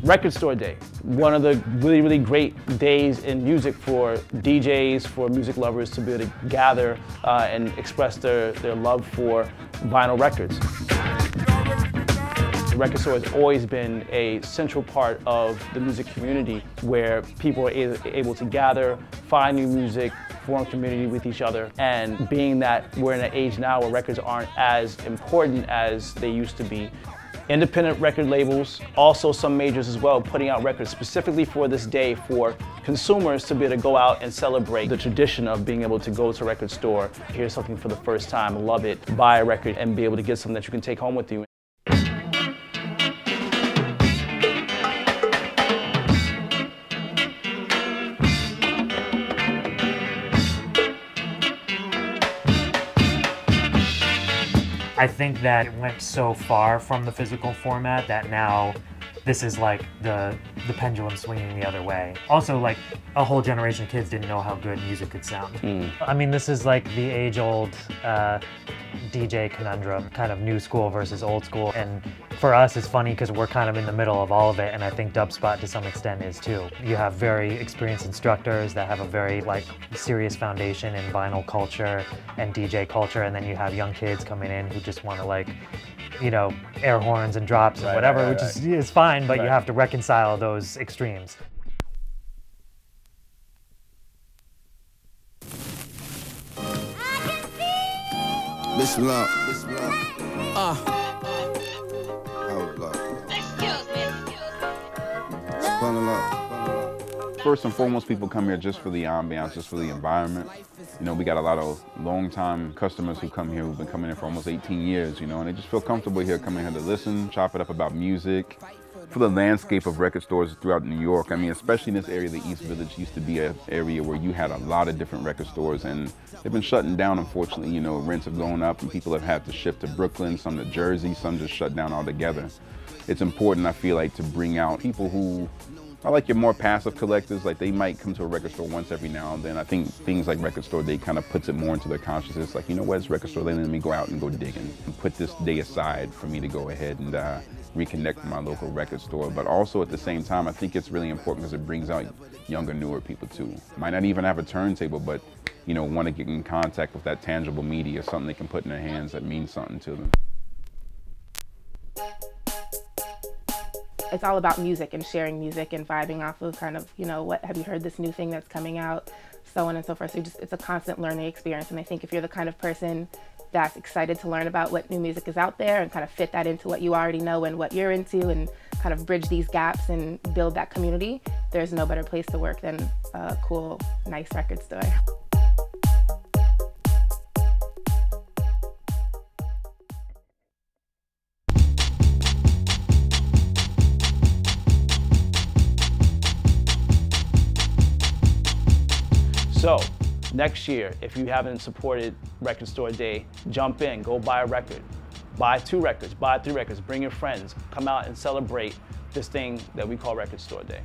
Record Store Day, one of the really, really great days in music for DJs, for music lovers to be able to gather and express their love for vinyl records. The record store has always been a central part of the music community where people are able to gather, find new music, form community with each other. And being that we're in an age now where records aren't as important as they used to be, independent record labels, also some majors as well, putting out records specifically for this day for consumers to be able to go out and celebrate the tradition of being able to go to a record store, hear something for the first time, love it, buy a record, and be able to get something that you can take home with you. I think that it went so far from the physical format that now this is like the pendulum swinging the other way. Also, like, a whole generation of kids didn't know how good music could sound. I mean, this is like the age-old DJ conundrum, kind of new school versus old school. And for us, it's funny because we're kind of in the middle of all of it, and I think Dubspot to some extent is too. You have very experienced instructors that have a very serious foundation in vinyl culture and DJ culture, and then you have young kids coming in who just want to air horns and drops and whatever, which is fine, but you have to reconcile those extremes. Listen up. First and foremost, people come here just for the ambiance, just for the environment. You know, we got a lot of long-time customers who come here who've been coming in for almost 18 years, you know, and they just feel comfortable here, coming here to listen, chop it up about music. For the landscape of record stores throughout New York, I mean, especially in this area, the East Village used to be an area where you had a lot of different record stores, and they've been shutting down, unfortunately. You know, rents have gone up and people have had to shift to Brooklyn, some to Jersey, some just shut down altogether. It's important, I feel like, to bring out people who are like your more passive collectors. Like, they might come to a record store once every now and then. I think things like Record Store Day kind of puts it more into their consciousness. Like, you know what, it's Record Store Day, let me go out and go digging and put this day aside for me to go ahead and reconnect with my local record store. But also at the same time, I think it's really important because it brings out younger, newer people too. Might not even have a turntable, but you know, want to get in contact with that tangible media, something they can put in their hands that means something to them. It's all about music and sharing music and vibing off of kind of, you know, what have you heard this new thing that's coming out, so on and so forth. So it's a constant learning experience. And I think if you're the kind of person that's excited to learn about what new music is out there and kind of fit that into what you already know and what you're into and kind of bridge these gaps and build that community, there's no better place to work than a cool, nice record store. So, next year, if you haven't supported Record Store Day, jump in, go buy a record. Buy 2 records, buy 3 records, bring your friends, come out and celebrate this thing that we call Record Store Day.